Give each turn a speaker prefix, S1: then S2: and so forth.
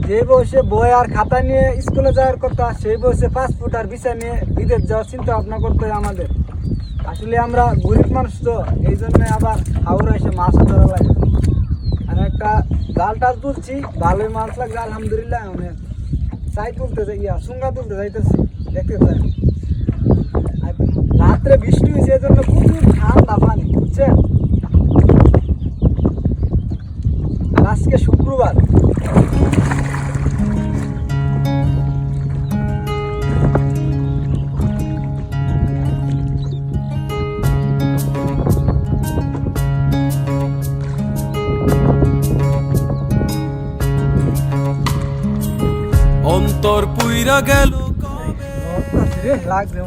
S1: যে বয়সে বই আর খাতা নিয়ে স্কুলে যাওয়ার কথা, সেই বয়সে পাসপোর্ট আর ভিসা নিয়ে বিদেশ যাওয়ার চিন্তা ভাবনা করতে হয় আমাদের। আসলে আমরা গরিব মানুষ তো, এই জন্য আবার হাওড়া এসে মাছ ধরা লাগে। আর একটা জাল টাল তুলছি, ভালোই মাছ লাগছে আলহামদুলিল্লাহ। মানে চাই তুলতে যাই, সুঙ্গা তুলতে যাইতেছি, দেখতে চাই। রাত্রে বৃষ্টি হয়েছে, এই জন্য প্রচুর ঠান্ডা পানি, বুঝছেন। আর আজকে শুক্রবার,
S2: অন্তর পুইরা গেল
S1: লাগবে